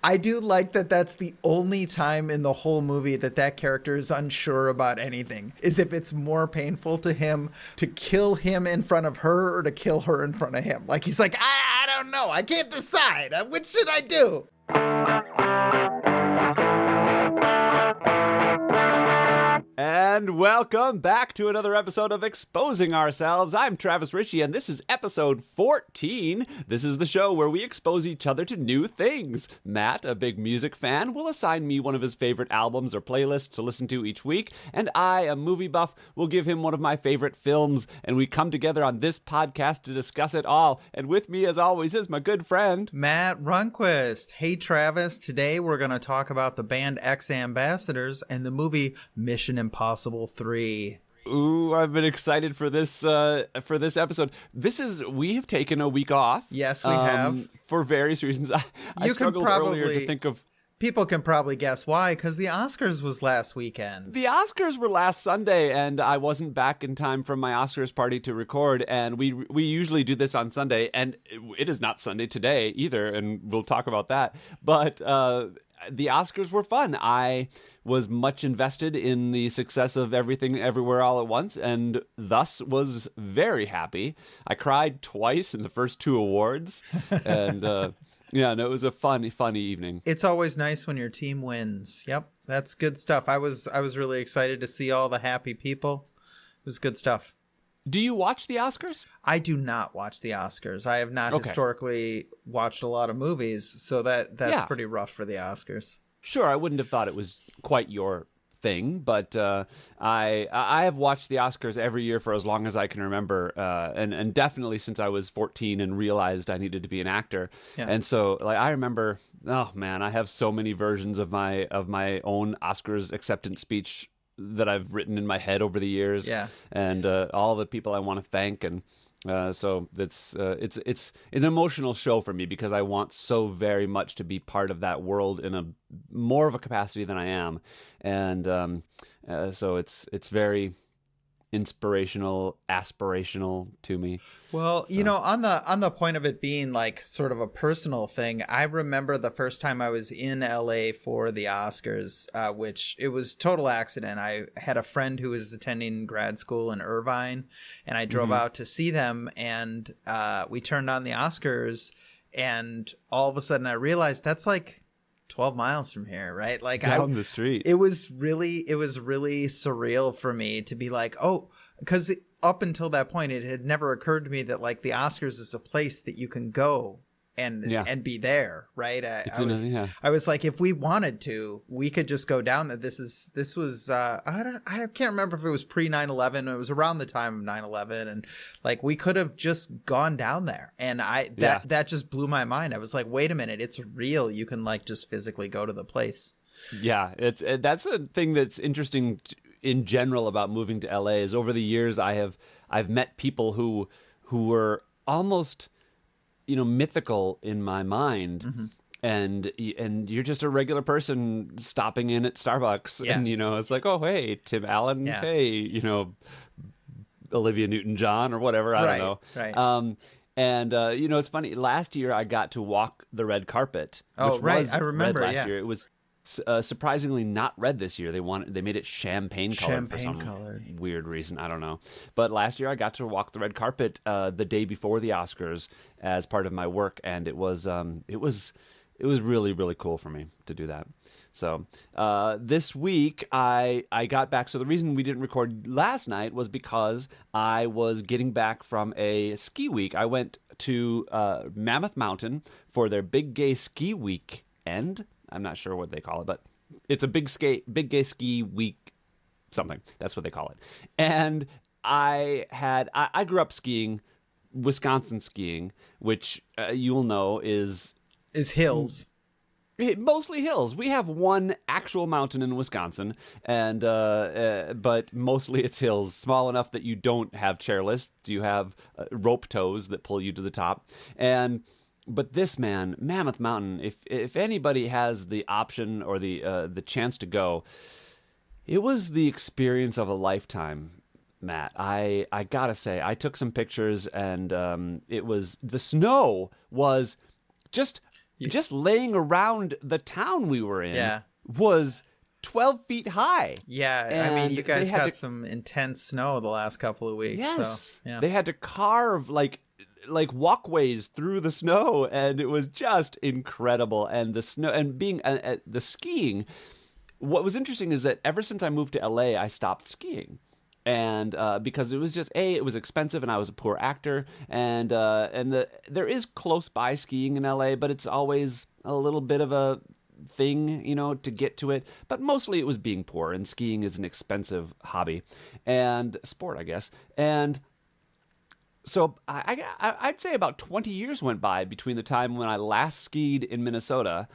I do like that that's the only time in the whole movie that character is unsure about anything, is if it's more painful to him to kill him in front of her or to kill her in front of him. Like, he's like, I don't know. I can't decide. Which should I do? And welcome back to another episode of Exposing Ourselves. I'm Travis Ritchie, and this is episode 14. This is the show where we expose each other to new things. Matt, a big music fan, will assign me one of his favorite albums or playlists to listen to each week, and I, a movie buff, will give him one of my favorite films, and we come together on this podcast to discuss it all. And with me, as always, is my good friend, Matt Runquist. Hey, Travis. Today we're going to talk about the band X Ambassadors and the movie Mission Impossible 3. Ooh, I've been excited for this episode. We have taken a week off. Yes, we have. For various reasons. I struggled earlier to think of... People can probably guess why, because the Oscars was last weekend. The Oscars were last Sunday, and I wasn't back in time from my Oscars party to record, and we usually do this on Sunday, and it is not Sunday today either, and we'll talk about that. But the Oscars were fun. I was much invested in the success of Everything Everywhere All at Once, and thus was very happy. I cried twice in the first two awards, and yeah, no, it was a funny evening. It's always nice when your team wins. Yep, that's good stuff. I was really excited to see all the happy people. It was good stuff. Do you watch the Oscars? I do not watch the Oscars. I have not historically watched a lot of movies, so that's pretty rough for the Oscars. Sure, I wouldn't have thought it was quite your thing, but I have watched the Oscars every year for as long as I can remember, and definitely since I was 14 and realized I needed to be an actor. Yeah. And so, like, I remember, oh man, I have so many versions of my own Oscars acceptance speech that I've written in my head over the years. Yeah. And all the people I want to thank, and so it's an emotional show for me because I want so very much to be part of that world in a more of a capacity than I am, and so it's very inspirational, aspirational to me. Well, so. You know, on the point of it being like sort of a personal thing, I remember the first time I was in LA for the Oscars, which it was total accident. I had a friend who was attending grad school in Irvine, and I drove out to see them, and we turned on the Oscars, and all of a sudden I realized that's like 12 miles from here, right? Like down the street. It was really surreal for me to be like, oh, because up until that point, it had never occurred to me that like the Oscars is a place that you can go and be there, right? I was like, if we wanted to, we could just go down there. This was I can't remember if it was pre 9/11. It was around the time of 9/11, and like we could have just gone down there, and that just blew my mind. I was like, wait a minute, it's real. You can like just physically go to the place. Yeah, that's a thing that's interesting in general about moving to LA. Is over the years I've met people who were almost, you know, mythical in my mind, and you're just a regular person stopping in at Starbucks, and you know, it's like, oh hey, Tim Allen, hey, you know, Olivia Newton-John or whatever, I don't know, right? And you know, it's funny. Last year I got to walk the red carpet. Which was I remember red last year. It was surprisingly not red this year. They made it champagne colored for some weird reason. I don't know. But last year I got to walk the red carpet the day before the Oscars as part of my work, and it was really, really cool for me to do that. So this week I got back. So the reason we didn't record last night was because I was getting back from a ski week. I went to Mammoth Mountain for their Big Gay Ski Weekend. I'm not sure what they call it, but it's a big gay ski week, something. That's what they call it. And I grew up skiing, Wisconsin skiing, which you'll know is hills. Mostly hills. We have one actual mountain in Wisconsin, and but mostly it's hills, small enough that you don't have chairlifts. You have rope tows that pull you to the top, But this, man, Mammoth Mountain, if anybody has the option or the chance to go, it was the experience of a lifetime, Matt. I gotta say, I took some pictures, and the snow was just just laying around the town we were in Yeah. was 12 feet high. Yeah, I mean, And you guys they had got some intense snow the last couple of weeks. Yes. So, yeah. They had to carve like walkways through the snow, and it was just incredible. And the snow and being the skiing. What was interesting is that ever since I moved to LA, I stopped skiing. And because it was just it was expensive, and I was a poor actor, and there is close by skiing in LA, but it's always a little bit of a thing, to get to it. But mostly it was being poor, and skiing is an expensive hobby and sport, I guess. And so I'd say about 20 years went by between the time when I last skied in Minnesota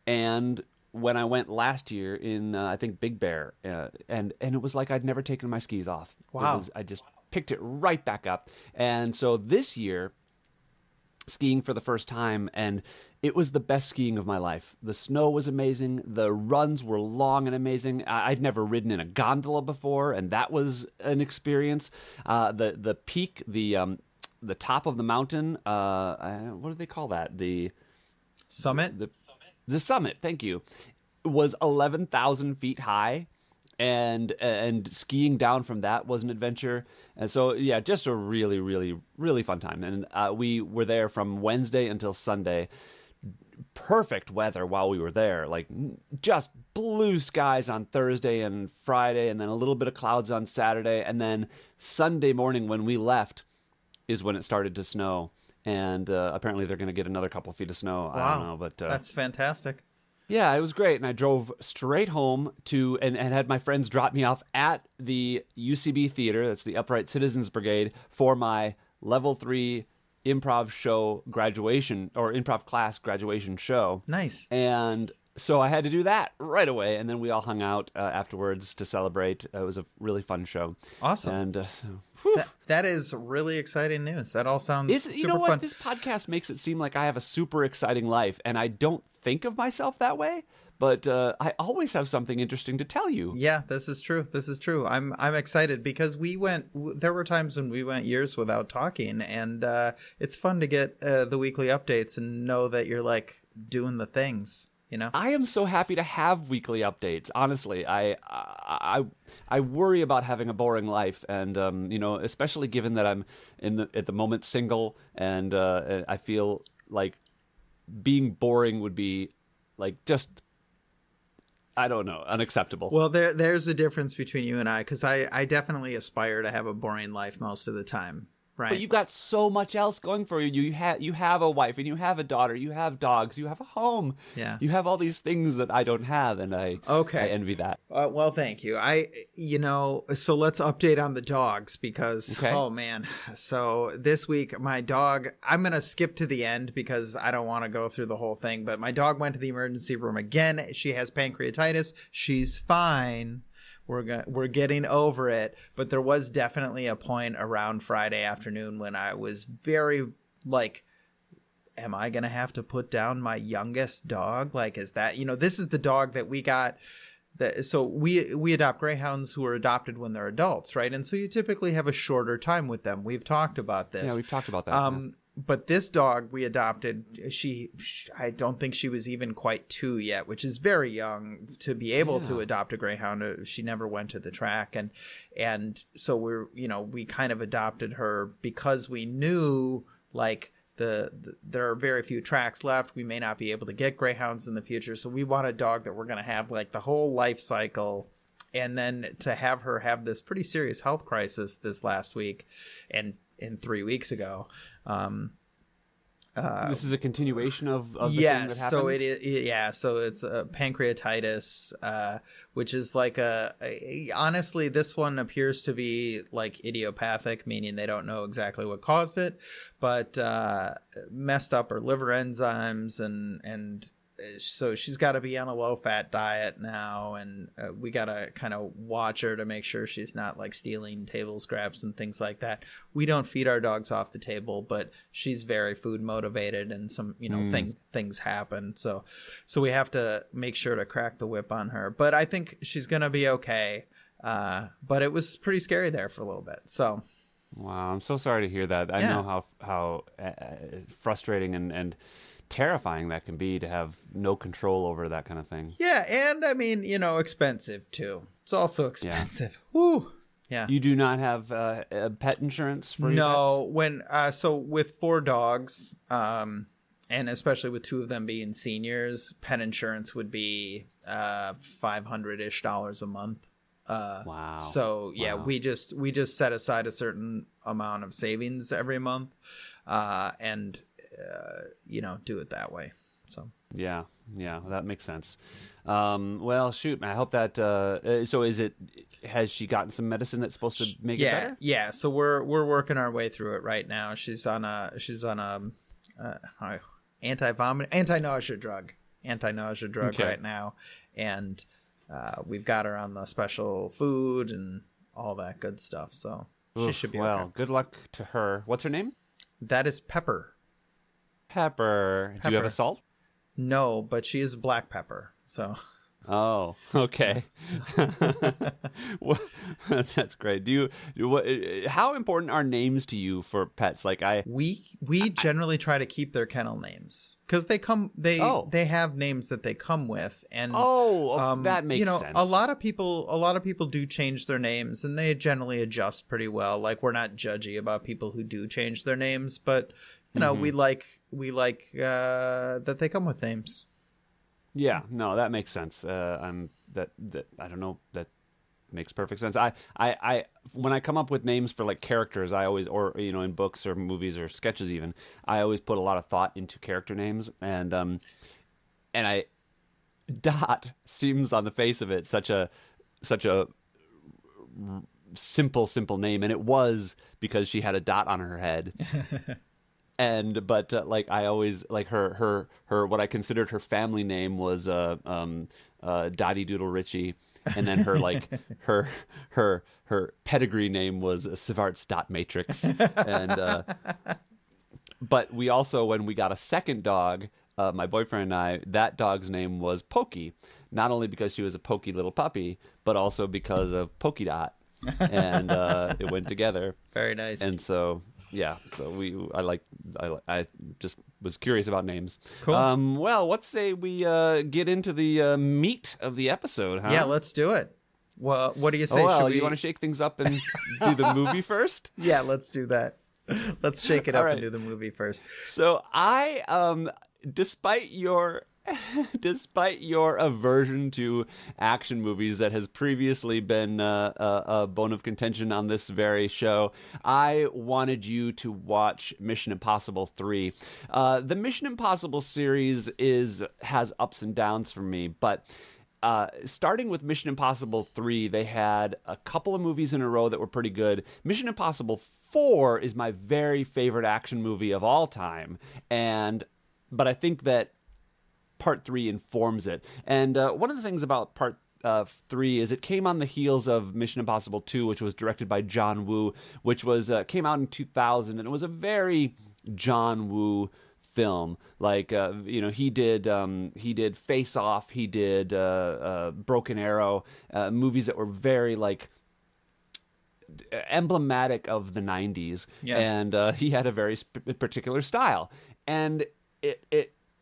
and when I went last year in I think Big Bear, and it was like I'd never taken my skis off. Wow. I just picked it right back up. And so this year, skiing for the first time, and it was the best skiing of my life. The snow was amazing. The runs were long and amazing. I'd never ridden in a gondola before, and that was an experience. The peak, the top of the mountain, what do they call that? The Summit? The summit, thank you, was 11,000 feet high, and skiing down from that was an adventure. And so, yeah, just a really, really, really fun time. And we were there from Wednesday until Sunday. Perfect weather while we were there, like just blue skies on Thursday and Friday, and then a little bit of clouds on Saturday. And then Sunday morning when we left is when it started to snow. And apparently they're going to get another couple feet of snow. Wow. I don't know, but that's fantastic. Yeah, it was great. And I drove straight home and had my friends drop me off at the UCB Theater, that's the Upright Citizens Brigade, for my level 3 improv show graduation, or improv class graduation show. Nice. And so I had to do that right away. And then we all hung out afterwards to celebrate. It was a really fun show. Awesome. And that is really exciting news. That all sounds super you know what? fun. This podcast makes it seem like I have a super exciting life, and I don't think of myself that way. But I always have something interesting to tell you. Yeah, this is true. This is true. I'm excited because there were times when we went years without talking, and it's fun to get the weekly updates and know that you're like doing the things. I am so happy to have weekly updates. Honestly, I worry about having a boring life, and especially given that I'm at the moment single, and I feel like being boring would be like just, I don't know, unacceptable. Well, there's a difference between you and I, because I definitely aspire to have a boring life most of the time. Right. But you've got so much else going for you. You have a wife, and you have a daughter, you have dogs, you have a home. Yeah. You have all these things that I don't have, and I envy that. Well, thank you. So let's update on the dogs because, Oh man. So this week, my dog, I'm going to skip to the end because I don't want to go through the whole thing, but my dog went to the emergency room again. She has pancreatitis. She's fine. We're getting over it, but there was definitely a point around Friday afternoon when I was very like, am I going to have to put down my youngest dog? Like, is that, this is the dog that we got. So we adopt greyhounds who are adopted when they're adults, right? And so you typically have a shorter time with them. We've talked about this. Yeah, we've talked about that. But this dog we adopted, I don't think she was even quite 2 yet, which is very young to be able to adopt a greyhound. She never went to the track, and so we kind of adopted her because we knew like there are very few tracks left. We may not be able to get greyhounds in the future, so we want a dog that we're going to have like the whole life cycle. And then to have her have this pretty serious health crisis this last week and 3 weeks ago. This is a continuation of the thing that happened? So it is. So it's pancreatitis, which is like honestly, this one appears to be like idiopathic, meaning they don't know exactly what caused it, but messed up her liver enzymes and so she's got to be on a low-fat diet now, and we got to kind of watch her to make sure she's not like stealing table scraps and things like that. We don't feed our dogs off the table, but she's very food motivated, and some things happen. So we have to make sure to crack the whip on her. But I think she's gonna be okay. But it was pretty scary there for a little bit. So. Wow, I'm so sorry to hear that. I know how frustrating and terrifying that can be to have no control over that kind of thing. Yeah, and I mean, expensive too. It's also expensive. Yeah. Woo. Yeah. You do not have pet insurance for your pets? When so with 4 dogs, and especially with 2 of them being seniors, pet insurance would be $500-ish a month. Wow. So yeah, wow. we just set aside a certain amount of savings every month, and do it that way. So yeah, that makes sense. Well, shoot, I hope that. So has she gotten some medicine that's supposed to make it better? Yeah. So we're working our way through it right now. She's on a anti-nausea drug Okay. right now, and we've got her on the special food and all that good stuff. So she should be okay. Good luck to her. What's her name? That is Pepper. Pepper. Do you have a salt? No, but she is black pepper. So. Oh, okay. Well, that's great. How important are names to you for pets? Like we generally try to keep their kennel names because they have names that they come with, and that makes sense. A lot of people do change their names, and they generally adjust pretty well. Like, we're not judgy about people who do change their names, but we like that they come with names. Yeah, no, that makes sense. That I don't know, that makes perfect sense. I when I come up with names for like characters, I always, or in books or movies or sketches even, I always put a lot of thought into character names, and Dot seems on the face of it such a simple name, and it was because she had a dot on her head. But I always like her what I considered her family name was Dottie Doodle Ritchie, and then her her pedigree name was Sivart's Dot Matrix, and but we also, when we got a second dog, my boyfriend and I, that dog's name was Pokey, not only because she was a pokey little puppy, but also because of Polka Dot, and it went together. Very nice. And so. Yeah, so I just was curious about names. Cool. Well, let's say we get into the meat of the episode, huh? Yeah, let's do it. Well, what do you say? You want to shake things up and do the movie first? Yeah, let's do that. Let's shake it up and do the movie first. So despite your aversion to action movies that has previously been a bone of contention on this very show, I wanted you to watch Mission Impossible 3. The Mission Impossible series has ups and downs for me, but starting with Mission Impossible 3, they had a couple of movies in a row that were pretty good. Mission Impossible 4 is my very favorite action movie of all time, but I think that Part 3 informs it. And one of the things about Part 3 is it came on the heels of Mission Impossible 2, which was directed by John Woo, which came out in 2000, and it was a very John Woo film. Like he did Face Off, he did Broken Arrow, movies that were very like emblematic of the 90s. Yeah. And he had a very particular style, and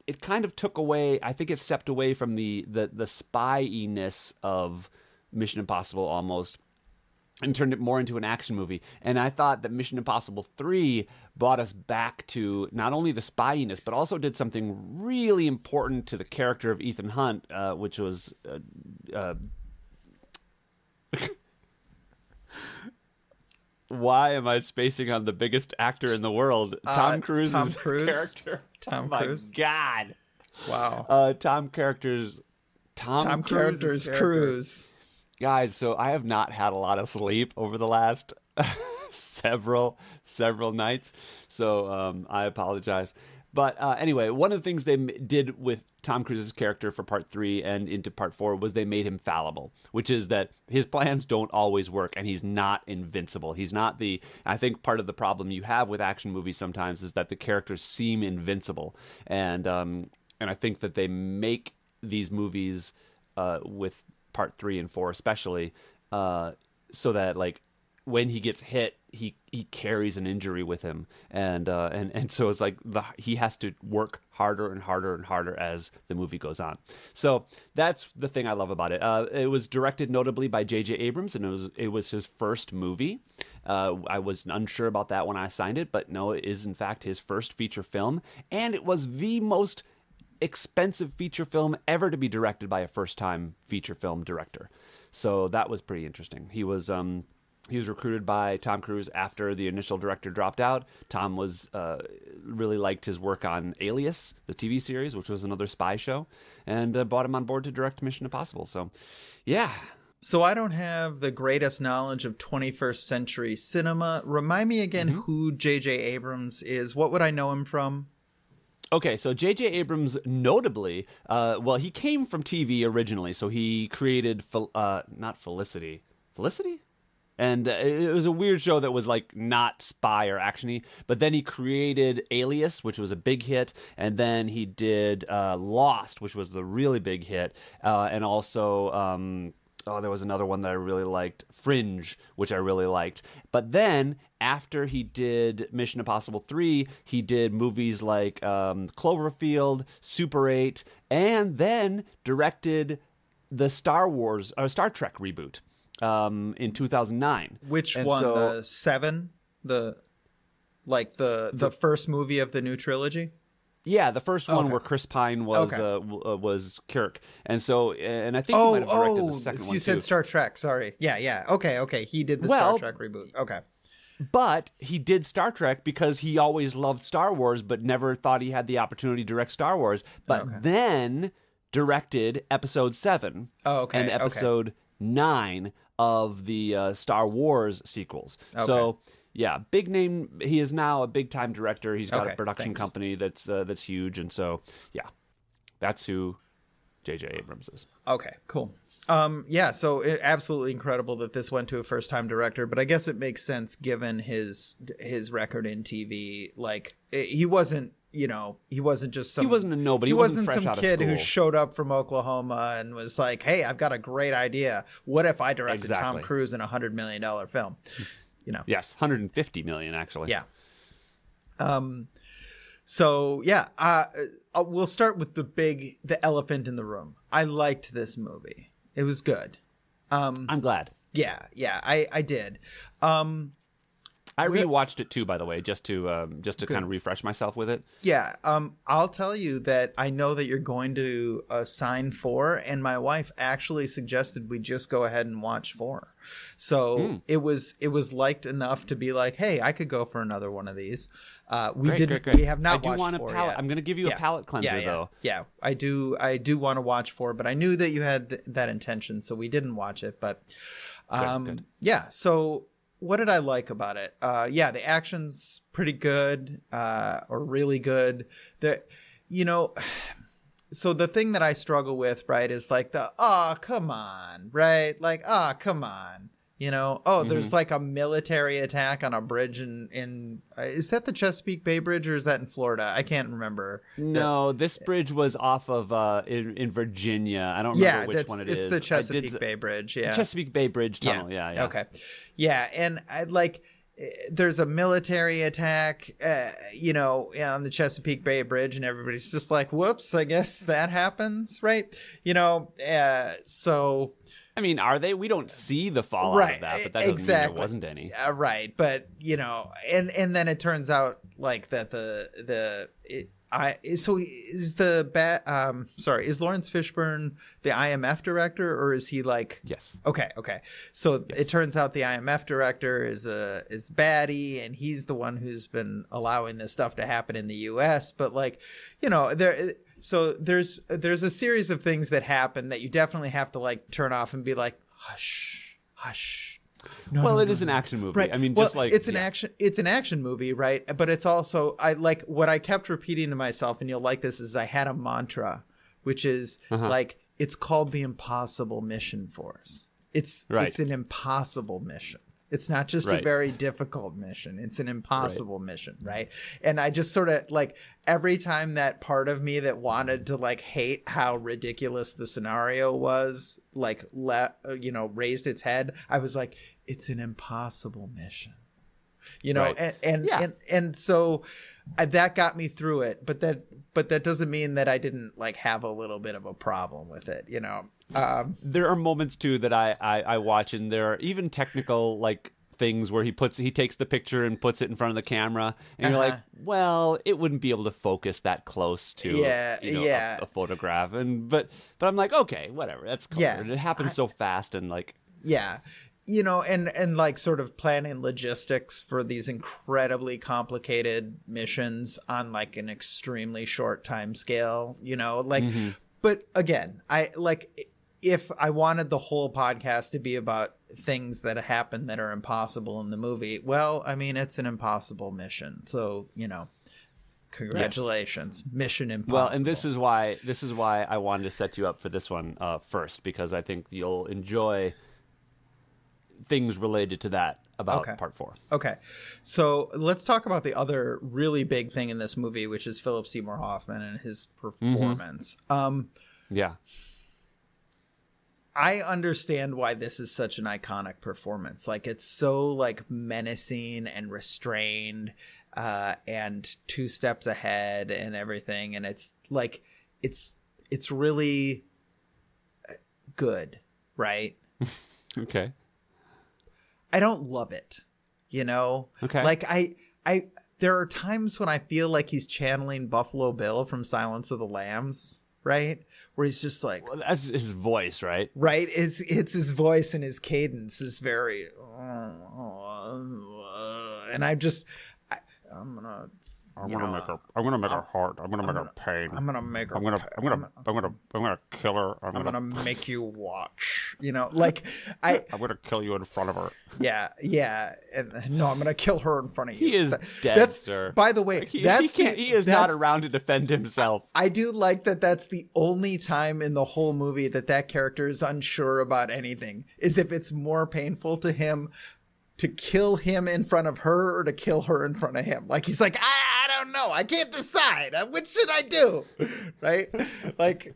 it kind of took away, I think it stepped away from the spy-iness of Mission Impossible almost, and turned it more into an action movie. And I thought that Mission Impossible 3 brought us back to not only the spy-iness, but also did something really important to the character of Ethan Hunt, which was why am I spacing on the biggest actor in the world? Tom Cruise's character. Tom Cruise. My God. Wow. Tom Cruise's Cruise. Guys, so I have not had a lot of sleep over the last several nights, so I apologize. But anyway, one of the things they did with Tom Cruise's character for Part 3 and into Part 4 was they made him fallible, which is that his plans don't always work, and he's not invincible. He's not I think part of the problem you have with action movies sometimes is that the characters seem invincible. And I think that they make these movies with Part 3 and 4 especially so that, like, when he gets hit, he carries an injury with him, and so it's like he has to work harder and harder and harder as the movie goes on. So that's the thing I love about it. It was directed notably by J.J. Abrams, and it was his first movie. I was unsure about that when I signed it, but no, it is in fact his first feature film, and it was the most expensive feature film ever to be directed by a first-time feature film director. So that was pretty interesting. He was recruited by Tom Cruise after the initial director dropped out. Tom was really liked his work on Alias, the TV series, which was another spy show, and brought him on board to direct Mission Impossible. So, yeah. So I don't have the greatest knowledge of 21st century cinema. Remind me again who J.J. Abrams is. What would I know him from? Okay, so J.J. Abrams, notably, he came from TV originally, so he created, not Felicity. Felicity? And it was a weird show that was like not spy or actiony, but then he created Alias, which was a big hit, and then he did Lost, which was the really big hit, and also... there was another one that I really liked, Fringe, which I really liked. But then, after he did Mission Impossible 3, he did movies like Cloverfield, Super 8, and then directed the Star Trek reboot in 2009. Which one? The 7? The first movie of the new trilogy? Yeah, the first one where Chris Pine was Kirk, and I think he might have directed the second one too. You said Star Trek. Sorry. Yeah. Okay. He did the Star Trek reboot. Okay. But he did Star Trek because he always loved Star Wars, but never thought he had the opportunity to direct Star Wars. But then directed Episode 7 and Episode 9 of the Star Wars sequels. Okay. So. Yeah, big name. He is now a big time director. He's got a production company that's huge, and so yeah, that's who J.J. Abrams is. Okay, cool. So absolutely incredible that this went to a first time director, but I guess it makes sense given his record in TV. Like he wasn't just some. He wasn't a nobody. He wasn't some kid who showed up from Oklahoma and was like, "Hey, I've got a great idea. What if I directed Tom Cruise in $100 million film?" Yes, 150 million actually. Yeah. We'll start with the elephant in the room. I liked this movie. It was good. I'm glad. Yeah, I did. I rewatched it too, by the way, just to kind of refresh myself with it. Yeah, I'll tell you that I know that you're going to sign 4, and my wife actually suggested we just go ahead and watch 4. So it was liked enough to be like, hey, I could go for another one of these. Great. We have not watched 4 yet. I'm going to give you a palate cleanser though. Yeah, I do want to watch 4, but I knew that you had that intention, so we didn't watch it. But good. Yeah, so. What did I like about it? The action's pretty good, or really good. So the thing that I struggle with, right, is like come on, right? Like, come on. There's like a military attack on a bridge in is that the Chesapeake Bay Bridge, or is that in Florida? I can't remember. No, this bridge was off of in Virginia. I don't remember which one it is. It's the Chesapeake Bay Bridge. Yeah, Chesapeake Bay Bridge tunnel. Yeah. Okay. Yeah, and there's a military attack, on the Chesapeake Bay Bridge, and everybody's just like, "Whoops, I guess that happens," right? So. I mean, are they? We don't see the fallout of that, but that doesn't mean there wasn't any. Right, but and then it turns out like that is Lawrence Fishburne the IMF director, or is he like? Yes. Okay. So It turns out the IMF director is baddie, and he's the one who's been allowing this stuff to happen in the U.S. But So there's a series of things that happen that you definitely have to like turn off and be like, hush. It is an action movie. Right. I mean, it's an action movie, right? But it's also, I like what I kept repeating to myself, and you'll like this, is I had a mantra, which is like, it's called the Impossible Mission Force. It's an impossible mission. It's not just a very difficult mission. It's an impossible mission, right? And I just sort of like every time that part of me that wanted to like hate how ridiculous the scenario was, like raised its head, I was like, it's an impossible mission. you know, Right. and so that got me through it, but that doesn't mean that I didn't like have a little bit of a problem with it, you know. There are moments too that I watch, and there are even technical like things where he takes the picture and puts it in front of the camera, and you're like, well, it wouldn't be able to focus that close to a photograph, but I'm like, okay, whatever, that's clever. Yeah. And it happens so fast, and like, yeah, you know, and like sort of planning logistics for these incredibly complicated missions on like an extremely short time scale, you know, like, but again, I like, if I wanted the whole podcast to be about things that happen that are impossible in the movie, well, I mean, it's an impossible mission. So, you know, congratulations. Yes. Mission impossible. Well, and this is why I wanted to set you up for this one first, because I think you'll enjoy things related to that about part 4. Okay. So let's talk about the other really big thing in this movie, which is Philip Seymour Hoffman and his performance. Yeah. I understand why this is such an iconic performance. Like, it's so like menacing and restrained, and 2 steps ahead and everything. And it's like, it's really good, right? Okay. I don't love it, you know? Okay. Like there are times when I feel like he's channeling Buffalo Bill from Silence of the Lambs, right? Where he's just like, well, that's his voice, right? Right. It's his voice, and his cadence is very, and I'm gonna make her hurt. I'm gonna make her pain. I'm gonna kill her. I'm gonna make you watch. You know, like I'm gonna kill you in front of her. Yeah. And no, I'm gonna kill her in front of you. He is dead, sir. By the way, he is not around to defend himself. I do like that. That's the only time in the whole movie that character is unsure about anything. Is if it's more painful to him to kill him in front of her or to kill her in front of him. Like, he's like, I don't know. I can't decide. Which should I do? Right? Like,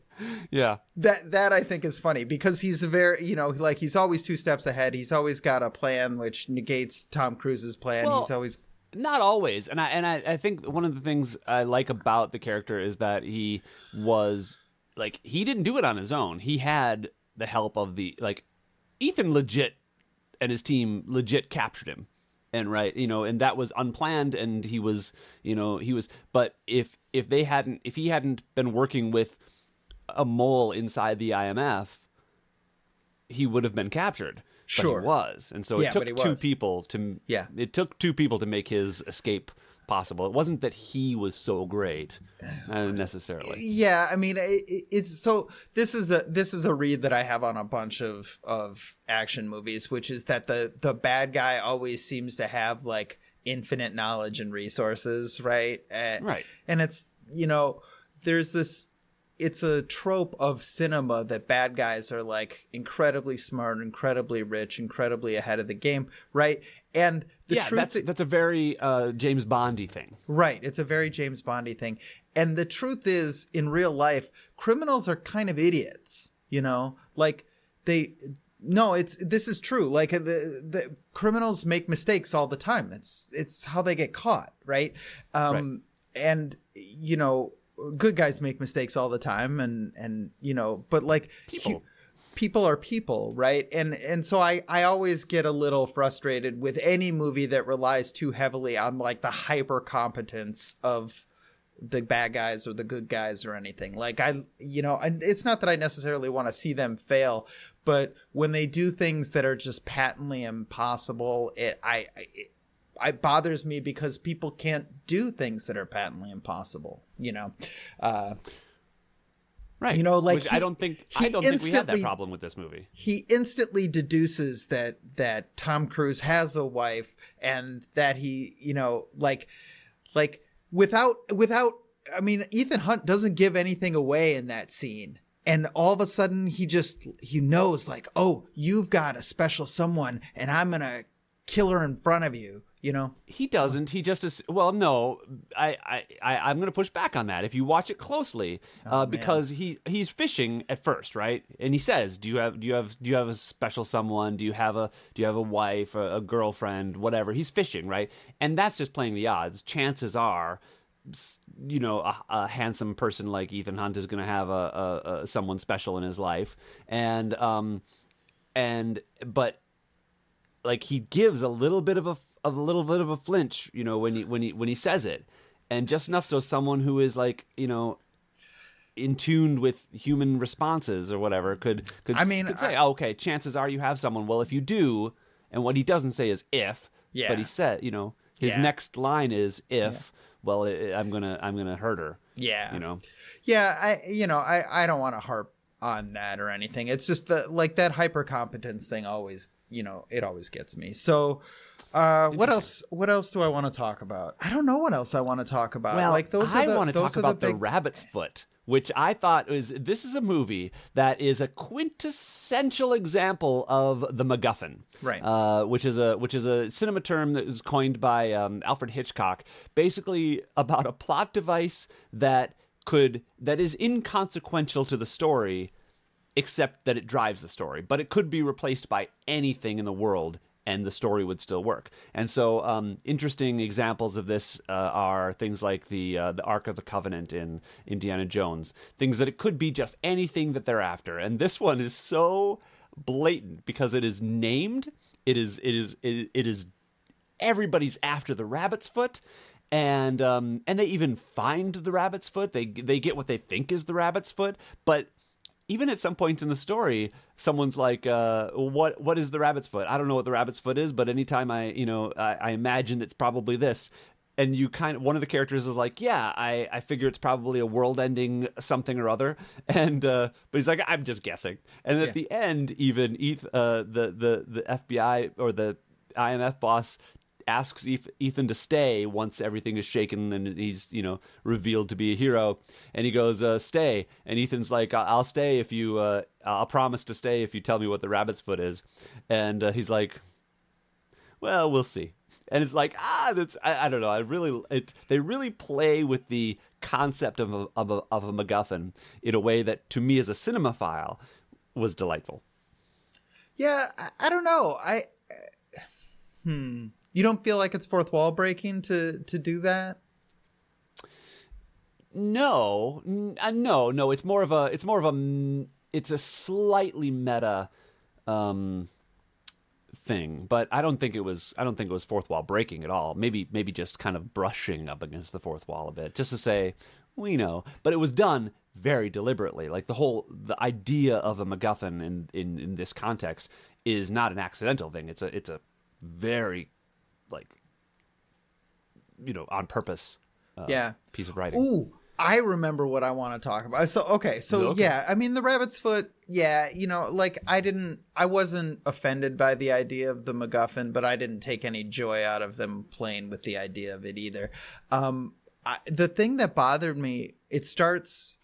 yeah. That I think is funny, because he's a very, you know, like, he's always 2 steps ahead. He's always got a plan which negates Tom Cruise's plan. Well, he's always... Not always. And I think one of the things I like about the character is that he was, like, he didn't do it on his own. He had the help of Ethan legit and his team legit captured him, and and that was unplanned, and he was, but if he hadn't been working with a mole inside the IMF, he would have been captured. Sure. But he was, and so it took 2 people to make his escape possible. It wasn't that he was so great, necessarily. Yeah, I mean, it's so. This is a read that I have on a bunch of action movies, which is that the bad guy always seems to have like infinite knowledge and resources, right? Right. And it's, there's this. It's a trope of cinema that bad guys are like incredibly smart, incredibly rich, incredibly ahead of the game, right? And that's a very James Bondy thing. Right. It's a very James Bondy thing. And the truth is, in real life, criminals are kind of idiots, like this is true. Like the criminals make mistakes all the time. It's how they get caught. Right. Right. And, good guys make mistakes all the time, and but like people are people, right? And so I always get a little frustrated with any movie that relies too heavily on like the hyper competence of the bad guys or the good guys or anything. Like it's not that I necessarily want to see them fail, but when they do things that are just patently impossible, it bothers me, because people can't do things that are patently impossible, Right. Like I don't think we had that problem with this movie. He instantly deduces that Tom Cruise has a wife, and that he, without I mean, Ethan Hunt doesn't give anything away in that scene. And all of a sudden he knows, like, oh, you've got a special someone, and I'm going to kill her in front of you, you know? He doesn't. He just is. Well, no, I'm going to push back on that. If you watch it closely, because he's fishing at first, right? And he says, "Do you have a special someone? Do you have a wife, a girlfriend, whatever?" He's fishing, right? And that's just playing the odds. Chances are, you know, a handsome person like Ethan Hunt is going to have a someone special in his life, but like he gives a little bit of a flinch, you know, when he says it, and just enough so someone who is like, you know, in tune with human responses or whatever could say, oh, okay, chances are you have someone. Well, if you do, and what he doesn't say is if, but he said, you know, his next line is if. Yeah. Well, I'm gonna hurt her. Yeah. You know. Yeah, I don't want to harp on that or anything. It's just that hyper competence thing always, you know, it always gets me. So what else do I want to talk about? I don't know what else I want to talk about. Well, I want to talk about the Rabbit's Foot, which I thought this is a movie that is a quintessential example of the MacGuffin, right? Which is a cinema term that was coined by Alfred Hitchcock, basically about a plot device that is inconsequential to the story, except that it drives the story. But it could be replaced by anything in the world, and the story would still work. And so interesting examples of this are things like the Ark of the Covenant in Indiana Jones, things that it could be just anything that they're after. And this one is so blatant because it is named. It is everybody's after the rabbit's foot. And they even find the rabbit's foot. They get what they think is the rabbit's foot, but even at some point in the story, someone's like, "What is the rabbit's foot? I don't know what the rabbit's foot is, but anytime I imagine it's probably this." And one of the characters is like, "Yeah, I figure it's probably a world-ending something or other." And but he's like, "I'm just guessing." And at the end, even the FBI or the IMF boss asks Ethan to stay once everything is shaken and he's, you know, revealed to be a hero, and he goes, stay, and Ethan's like, I'll stay if you I'll promise to stay if you tell me what the rabbit's foot is. And he's like, well, we'll see. And it's like, that's I don't know, they really play with the concept of a MacGuffin in a way that to me as a cinemaphile was delightful. Yeah, I don't know. You don't feel like it's fourth wall breaking to do that? No. It's more of a slightly meta thing, but I don't think it was fourth wall breaking at all. Maybe just kind of brushing up against the fourth wall a bit, just to say we know. But it was done very deliberately. Like the idea of a MacGuffin in this context is not an accidental thing. It's a very, like, you know, on purpose piece of writing. Ooh, I remember what I want to talk about. So yeah, I mean, the rabbit's foot, yeah, you know, like I wasn't offended by the idea of the MacGuffin, but I didn't take any joy out of them playing with the idea of it either. The thing that bothered me, it starts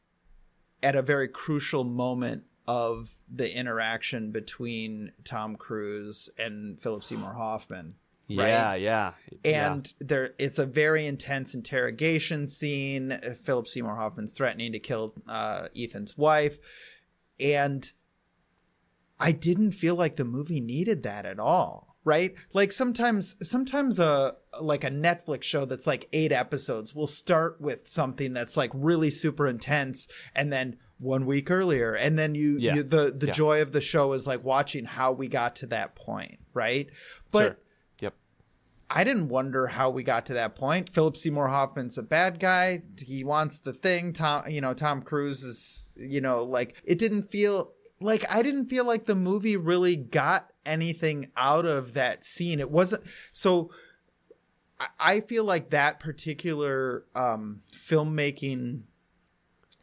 at a very crucial moment of the interaction between Tom Cruise and Philip Seymour Hoffman. Right? Yeah. And it's a very intense interrogation scene. Philip Seymour Hoffman's threatening to kill Ethan's wife. And I didn't feel like the movie needed that at all. Right? Like sometimes like a Netflix show that's like 8 episodes will start with something that's like really super intense, and then 1 week earlier, and then the joy of the show is like watching how we got to that point, right? But sure. Yep. I didn't wonder how we got to that point. Philip Seymour Hoffman's a bad guy. He wants the thing. Tom Cruise is, you know, like, it didn't feel like, I didn't feel like the movie really got anything out of that scene. It wasn't so. I feel like that particular filmmaking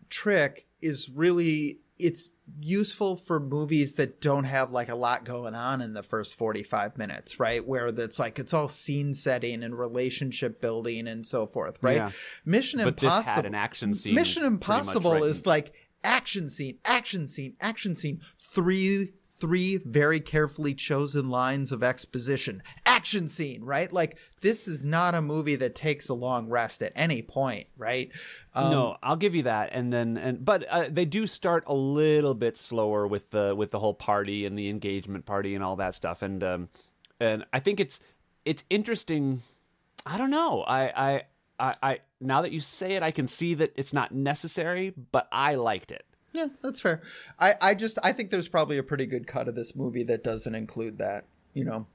trick is really, it's useful for movies that don't have like a lot going on in the first 45 minutes, right? Where it's like, it's all scene setting and relationship building and so forth, right? Yeah. Mission Impossible. But this had an action scene. Mission Impossible is like action scene, 3 very carefully chosen lines of exposition. action scene, right? Like, this is not a movie that takes a long rest at any point, right? No, I'll give you that. But they do start a little bit slower with the whole party and the engagement party and all that stuff. And I think it's interesting. I don't know. I now that you say it, I can see that it's not necessary, but I liked it. Yeah, that's fair. I think there's probably a pretty good cut of this movie that doesn't include that, you know.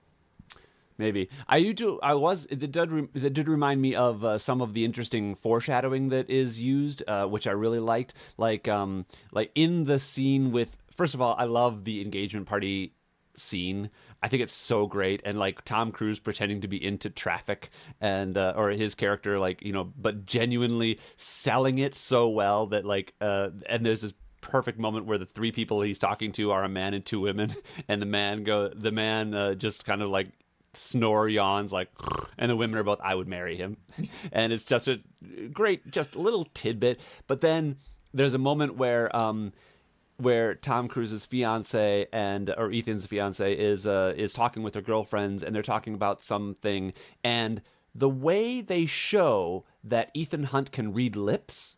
Maybe it did remind me of some of the interesting foreshadowing that is used, which I really liked. Like in the scene with, first of all, I love the engagement party scene. I think it's so great, and like Tom Cruise pretending to be into traffic, and or his character, like, you know, but genuinely selling it so well that like and there's this perfect moment where the three people he's talking to are a man and two women, and the man just kind of like snore yawns like, and the women are both, I would marry him. And it's just a great, just a little tidbit. But then there's a moment where Tom Cruise's fiance or Ethan's fiance is talking with her girlfriends, and they're talking about something, and the way they show that Ethan Hunt can read lips,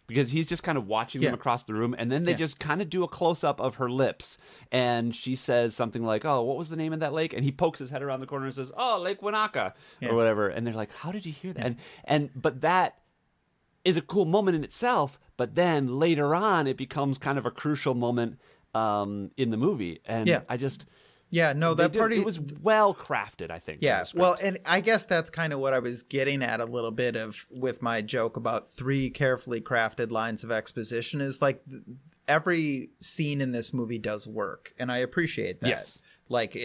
because he's just kind of watching them across the room, and then they just kind of do a close-up of her lips, and she says something like, oh, what was the name of that lake? And he pokes his head around the corner and says, oh, Lake Wanaka, or whatever. And they're like, how did you hear that? But that is a cool moment in itself, but then later on it becomes kind of a crucial moment in the movie. And I just... Yeah, no, that party... It was well crafted, I think. Yeah, well, and I guess that's kind of what I was getting at a little bit with my joke about 3 carefully crafted lines of exposition, is like every scene in this movie does work, and I appreciate that. Yes. Like,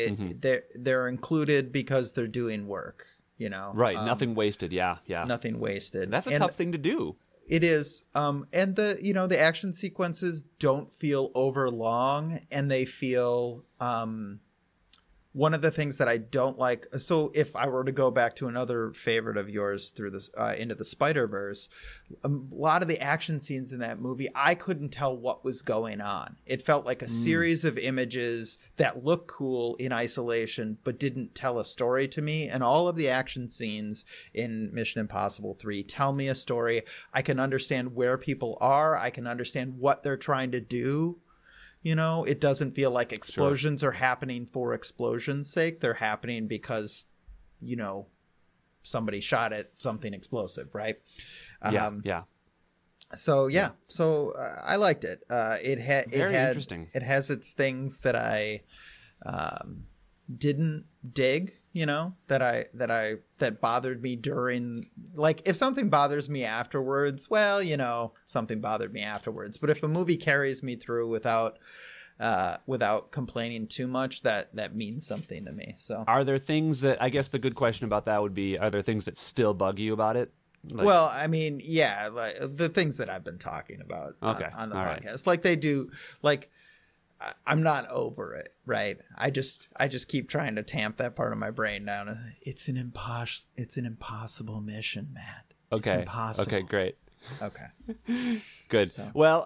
they're included because they're doing work, you know? Right, nothing wasted, yeah. Nothing wasted. And that's a tough thing to do. It is. And the action sequences don't feel over long, and they feel... one of the things that I don't like, so if I were to go back to another favorite of yours through this Into the Spider-Verse, a lot of the action scenes in that movie, I couldn't tell what was going on. It felt like a series of images that look cool in isolation, but didn't tell a story to me. And all of the action scenes in Mission Impossible 3 tell me a story. I can understand where people are. I can understand what they're trying to do. You know, it doesn't feel like explosions are happening for explosion's sake. They're happening because, you know, somebody shot at something explosive, right? Yeah. So I liked it. Very interesting. It has its things that I didn't dig, you know, that bothered me during, like, if something bothers me afterwards, well, you know, something bothered me afterwards. But if a movie carries me through without complaining too much, that means something to me. So are there things that, I guess the good question about that would be, are there things that still bug you about it? Like, well, I mean, yeah, like the things that I've been talking about on the podcast, right. Like they do, like, I'm not over it, right? I just keep trying to tamp that part of my brain down. It's an impossible mission, Matt. Okay. It's impossible. Okay, great. Okay. Good. So. Well,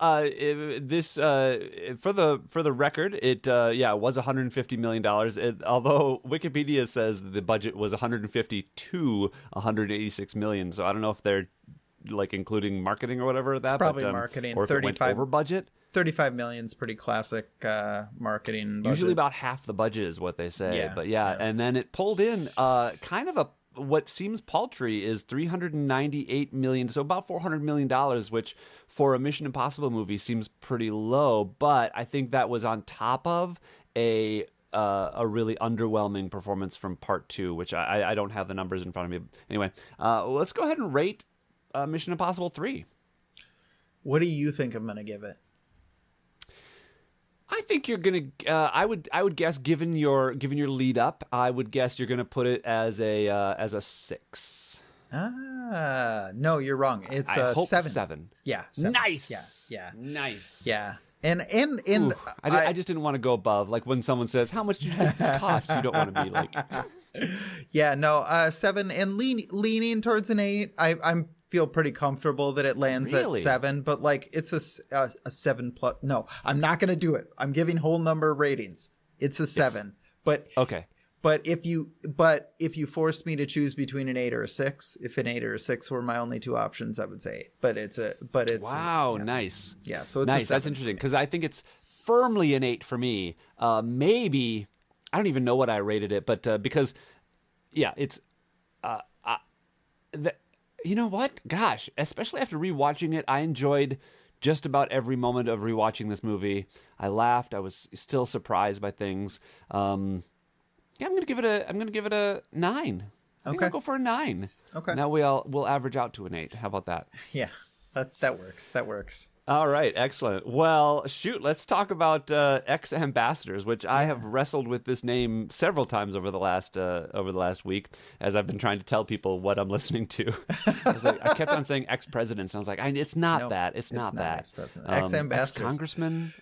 this for the record, it was $150 million. Although Wikipedia says the budget was 150 to 186 million. So I don't know if they're like including marketing or whatever of that. It's probably marketing. Or if it went over budget. 35 million is pretty classic marketing budget. Usually about half the budget is what they say. Yeah, but and then it pulled in kind of what seems paltry is $398 million, so about $400 million, which for a Mission Impossible movie seems pretty low. But I think that was on top of a really underwhelming performance from Part 2, which I don't have the numbers in front of me. Anyway, let's go ahead and rate Mission Impossible 3. What do you think I'm going to give it? I think you're gonna. I would guess, given your lead up, I would guess you're gonna put it as a 6. No, you're wrong. It's a 7. 7. Yeah. 7. Nice. Yeah. Nice. Yeah. And I just didn't want to go above. Like when someone says, "How much do you think this cost?" You don't want to be like. Yeah. No. 7 and leaning towards an 8. I feel pretty comfortable that it lands at 7, but like it's a 7+. No, I'm not going to do it. I'm giving whole number ratings. It's a 7, but okay. But if you forced me to choose between an 8 or a 6, if an 8 or a 6 were my only two options, I would say 8. But it's wow, yeah. nice. Yeah, so it's nice. That's interesting because I think it's firmly an 8 for me. Maybe I don't even know what I rated it, but because yeah, it's you know what? Gosh, especially after rewatching it, I enjoyed just about every moment of rewatching this movie. I laughed. I was still surprised by things. Yeah, I'm gonna give it a 9. I think I'll go for a 9. Okay. Now we'll average out to an 8. How about that? Yeah, that works. That works. All right, excellent. Well, shoot, let's talk about X-Ambassadors, which I have wrestled with this name several times over the last week as I've been trying to tell people what I'm listening to. I kept on saying ex-presidents, and I was like, it's not that. It's not that. Ex-president. Ex-ambassadors. Ex-congressman.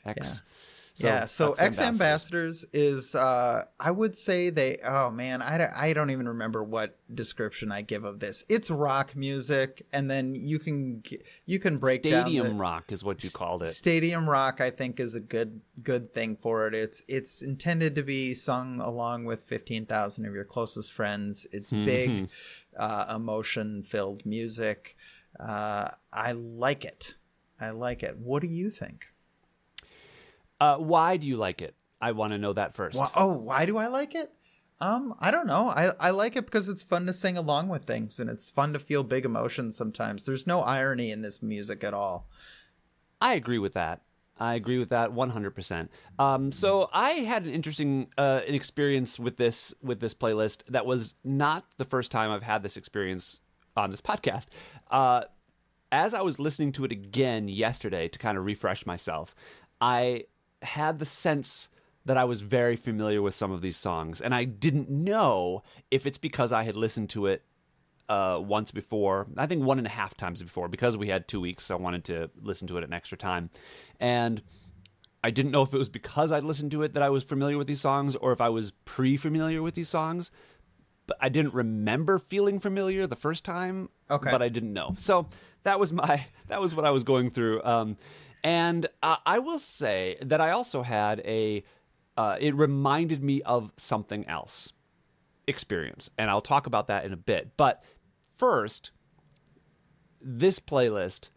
So X-Ambassadors is, I would say I don't even remember what description I give of this. It's rock music, and then you can break down stadium rock is what you called it. Stadium rock, I think, is a good thing for it. It's intended to be sung along with 15,000 of your closest friends. It's big, emotion-filled music. I like it. What do you think? Why do you like it? I want to know that first. Why do I like it? I don't know. I like it because it's fun to sing along with things, and it's fun to feel big emotions sometimes. There's no irony in this music at all. I agree with that. 100%. So I had an interesting experience with this playlist. That was not the first time I've had this experience on this podcast. As I was listening to it again yesterday to kind of refresh myself, I had the sense that I was very familiar with some of these songs, and I didn't know if it's because I had listened to it once before. I think 1.5 times before, because we had 2 weeks, so I wanted to listen to it an extra time. And I didn't know if it was because I'd listened to it that I was familiar with these songs, or if I was pre-familiar with these songs. But I didn't remember feeling familiar the first time, but I didn't know. So that was what I was going through. And I will say that I also had it reminded me of something else experience. And I'll talk about that in a bit. But first, this playlist,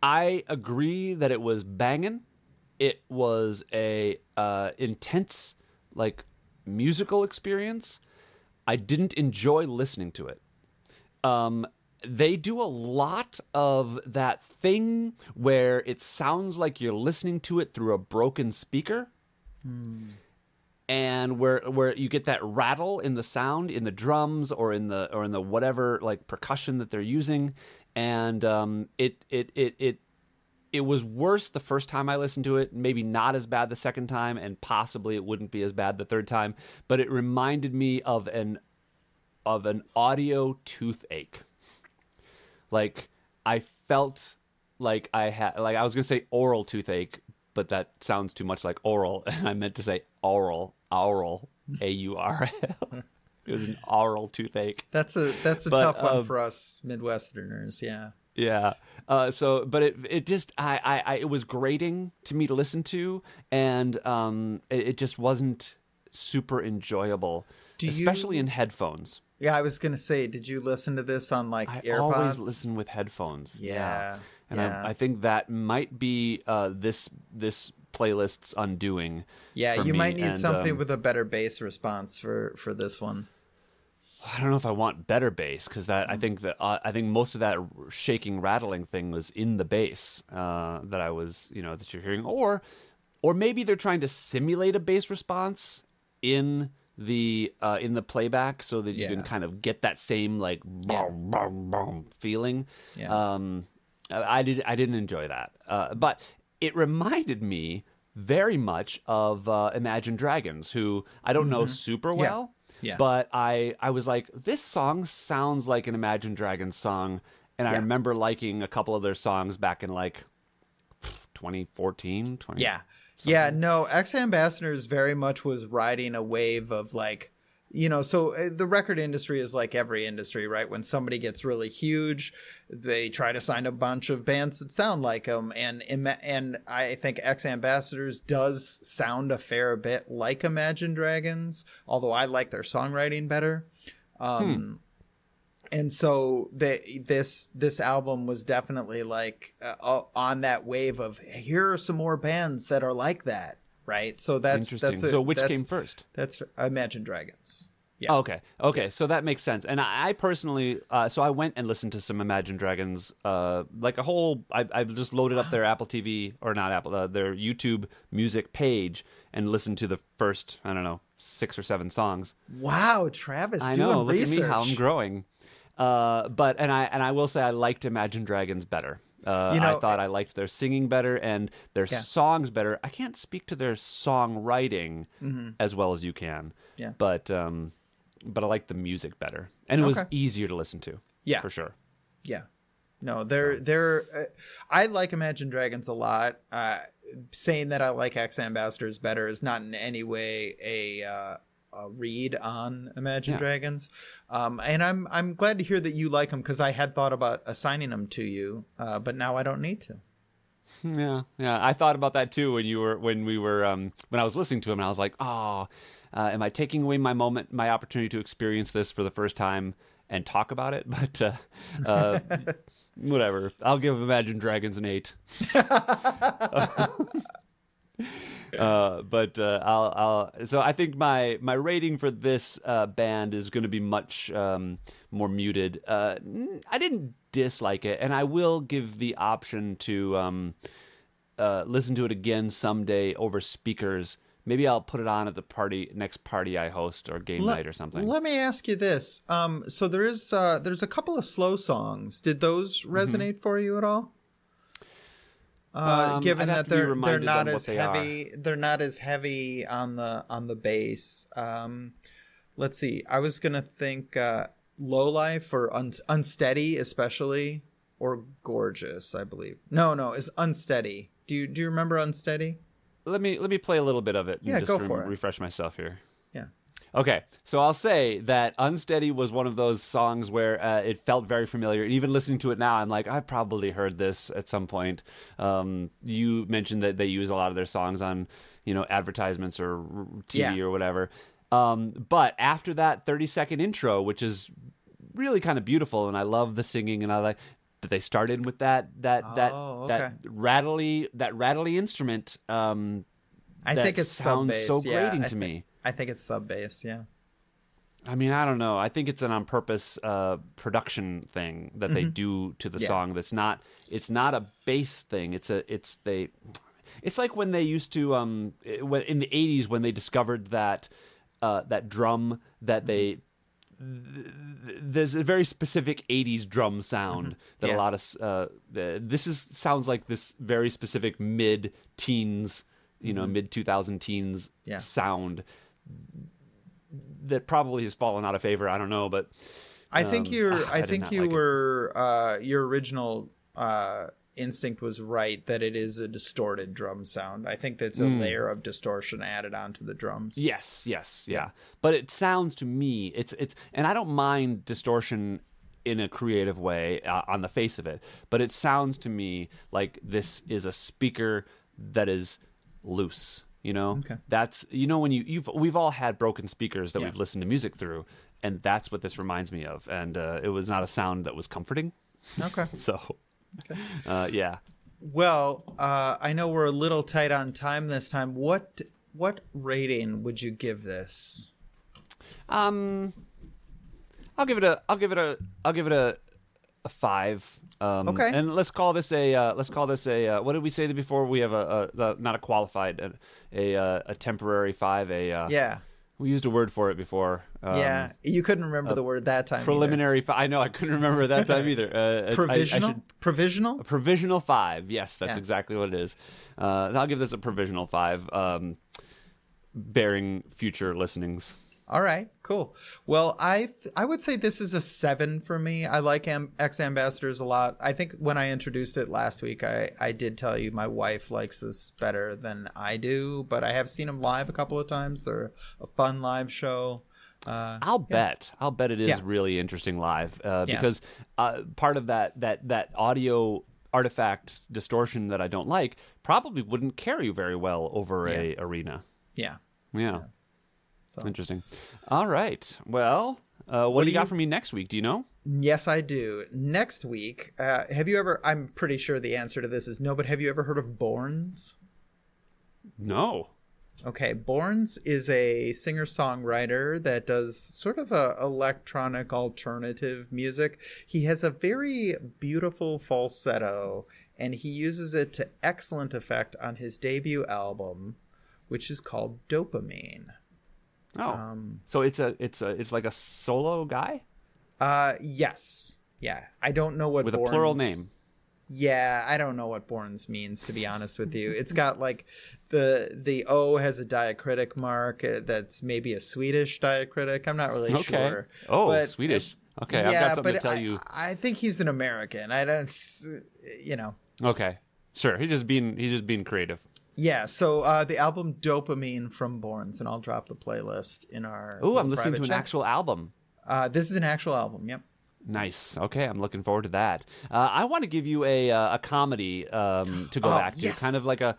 I agree that it was banging. It was a intense, musical experience. I didn't enjoy listening to it. They do a lot of that thing where it sounds like you're listening to it through a broken speaker. And where you get that rattle in the sound in the drums or in the whatever percussion that they're using, and it was worse the first time I listened to it, maybe not as bad the second time, and possibly it wouldn't be as bad the third time, but it reminded me of an audio toothache. I felt like I had, I was going to say oral toothache, but that sounds too much like oral, and I meant to say aural, A-U-R-L. It was an aural toothache. That's a tough one for us Midwesterners, yeah. Yeah. But it just, it was grating to me to listen to, and it just wasn't super enjoyable, especially in headphones. Yeah, I was going to say, did you listen to this on AirPods? I always listen with headphones. Yeah. And I think that might be this playlist's undoing. Yeah, you might need something with a better bass response for this one. I don't know if I want better bass, because I think most of that shaking, rattling thing was in the bass that I was, that you're hearing, or maybe they're trying to simulate a bass response in the playback so that you can kind of get that same boom, boom, boom feeling. Yeah. I didn't enjoy that, but it reminded me very much of Imagine Dragons, who I don't know super well. Yeah. But I was like, this song sounds like an Imagine Dragons song, and I remember liking a couple of their songs back in 2014, 20. Yeah. Something. Yeah, no, X-Ambassadors very much was riding a wave of so the record industry is like every industry, right? When somebody gets really huge, they try to sign a bunch of bands that sound like them. And I think X Ambassadors does sound a fair bit like Imagine Dragons, although I like their songwriting better. And so this album was definitely like on that wave of, here are some more bands that are like that. Right. So that's interesting. So which came first? That's Imagine Dragons. Yeah. Okay. So that makes sense. And I personally, so I went and listened to some Imagine Dragons, like a whole. I just loaded up their Apple TV or not Apple, their YouTube Music page and listened to the first, I don't know, 6 or 7 songs. Wow, Travis, I doing know. Look research. at me, how I'm growing. But I will say I liked Imagine Dragons better. I thought I liked their singing better and their songs better. I can't speak to their songwriting as well as you can. Yeah. But I like the music better, and it was easier to listen to. Yeah, for sure. Yeah. No, they're. I like Imagine Dragons a lot. Saying that I like X Ambassadors better is not in any way a read on Imagine Dragons, and I'm glad to hear that you like them, because I had thought about assigning them to you, but now I don't need to. Yeah, I thought about that too when I was listening to them, and I was like, oh, am I taking away my opportunity to experience this for the first time and talk about it? But whatever, I'll give Imagine Dragons an 8. So I think my rating for this band is going to be much more muted. I didn't dislike it, and I will give the option to listen to it again someday over speakers. Maybe I'll put it on at the next party I host, or game night or something. Let me ask you this. So there's a couple of slow songs. Did those resonate for you at all? Given that they're not as heavy, they're not as heavy on the bass. Let's see. I was gonna think Low Life or Unsteady, especially, or Gorgeous. I believe. No, it's Unsteady. Do you remember Unsteady? Let me play a little bit of it. Yeah, and go for it. Refresh myself here. Yeah. Okay, so I'll say that Unsteady was one of those songs where it felt very familiar. And even listening to it now, I'm like, I've probably heard this at some point. You mentioned that they use a lot of their songs on, advertisements or TV or whatever. But after that 30-second intro, which is really kind of beautiful, and I love the singing, and I like that they started with that rattly instrument. I think it sounds so grating to me. I think it's sub bass, yeah. I mean, I don't know. I think it's an on purpose production thing that they do to the song. It's not a bass thing. It's like when they used to in the 80s when they discovered that drum that there's a very specific 80s drum sound that a lot of sounds like this very specific mid-teens, mid-2000 teens sound that probably has fallen out of favor. I don't know, but I think your original instinct was right, that it is a distorted drum sound. I think that's a layer of distortion added onto the drums. Yes, yeah. But it sounds to me, it's and I don't mind distortion in a creative way on the face of it, but it sounds to me like this is a speaker that is loose. Okay. That's when we've all had broken speakers that we've listened to music through, and that's what this reminds me of. And it was not a sound that was comforting. Okay. So, yeah. Well, I know we're a little tight on time this time. What rating would you give this? I'll give it a 5. Okay. And let's call this a what did we say before? We have not a qualified, a temporary 5. We used a word for it before. You couldn't remember the word that time. Preliminary 5. I know, I couldn't remember it that time either. Provisional? Provisional? A provisional 5. Yes, that's exactly what it is. I'll give this a provisional 5, bearing future listenings. All right, cool. Well, I would say this is a 7 for me. I like X Ambassadors a lot. I think when I introduced it last week, I did tell you my wife likes this better than I do, but I have seen them live a couple of times. They're a fun live show. I'll bet it is really interesting live because part of that audio artifact distortion that I don't like probably wouldn't carry very well over a arena. Yeah. So interesting. All right. Well, what do you got for me next week? Do you know? Yes, I do. Next week, have you ever? I'm pretty sure the answer to this is no, but have you ever heard of Borns? No. Okay, Borns is a singer-songwriter that does sort of a electronic alternative music. He has a very beautiful falsetto, and he uses it to excellent effect on his debut album, which is called Dopamine. Oh, so it's like a solo guy? Yes. Yeah, I don't know what with Borns... a plural name. Yeah, I don't know what Borns means, to be honest with you. It's got like the O has a diacritic mark that's maybe a Swedish diacritic. I'm not really sure. Oh, but, Swedish. Okay, I've got something to tell you. I think he's an American. I don't, Okay, sure. He's just being creative. Yeah. So the album Dopamine from Borns, and I'll drop the playlist in our. Oh, I'm listening to an actual album. This is an actual album. Yep. Nice. Okay, I'm looking forward to that. I want to give you a comedy to go back to, kind of like a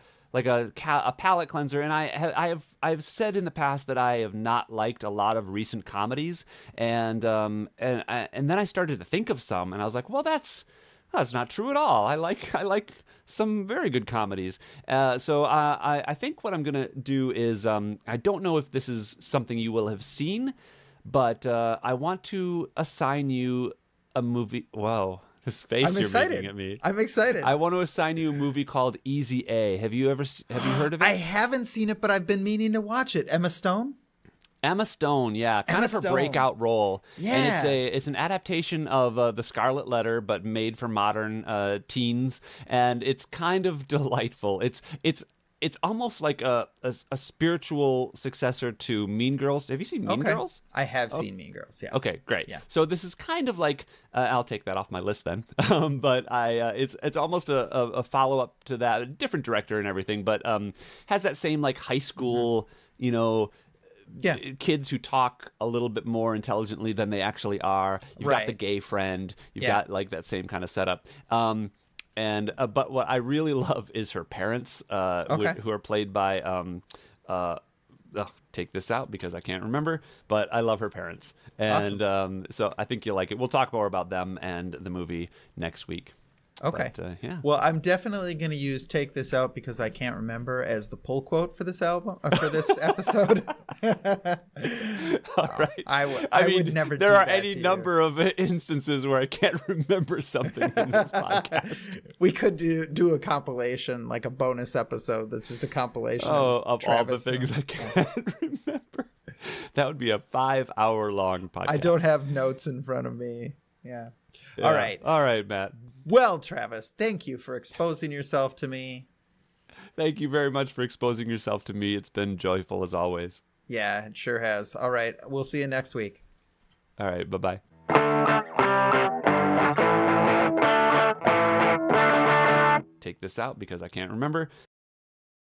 palate cleanser. And I've said in the past that I have not liked a lot of recent comedies, and then I started to think of some, and I was like, well, that's not true at all. I like some very good comedies. So I think what I'm gonna do is I don't know if this is something you will have seen. But I want to assign you a movie. Whoa, this face you're making at me. I'm excited. I want to assign you a movie called Easy A. Have you heard of it? I haven't seen it, but I've been meaning to watch it. Emma Stone? Emma Stone, yeah, kind of her breakout role. Yeah, and it's an adaptation of The Scarlet Letter, but made for modern teens, and it's kind of delightful. It's almost like a spiritual successor to Mean Girls. Have you seen Mean Girls? I have seen Mean Girls, yeah. Okay, great. Yeah. So this is kind of like, I'll take that off my list then. But it's almost a follow-up to that, different director and everything, but has that same like high school, kids who talk a little bit more intelligently than they actually are. You've got the gay friend. You've got like that same kind of setup. But what I really love is her parents, who are played by take this out because I can't remember, but I love her parents, and awesome. So I think you'll like it. We'll talk more about them and the movie next week. Okay. But, yeah. Well, I'm definitely going to use "Take This Out" because I can't remember as the pull quote for this album for this episode. All right. I would never. There are any number of instances where I can't remember something in this podcast. We could do a compilation, like a bonus episode that's just a compilation of Travis all the things I can't remember. That would be a 5-hour-long podcast. I don't have notes in front of me. Yeah. All right, Matt. Well, Travis, thank you for exposing yourself to me. Thank you very much for exposing yourself to me. It's been joyful as always. Yeah, it sure has. All right, we'll see you next week. All right, bye-bye. Take this out because I can't remember.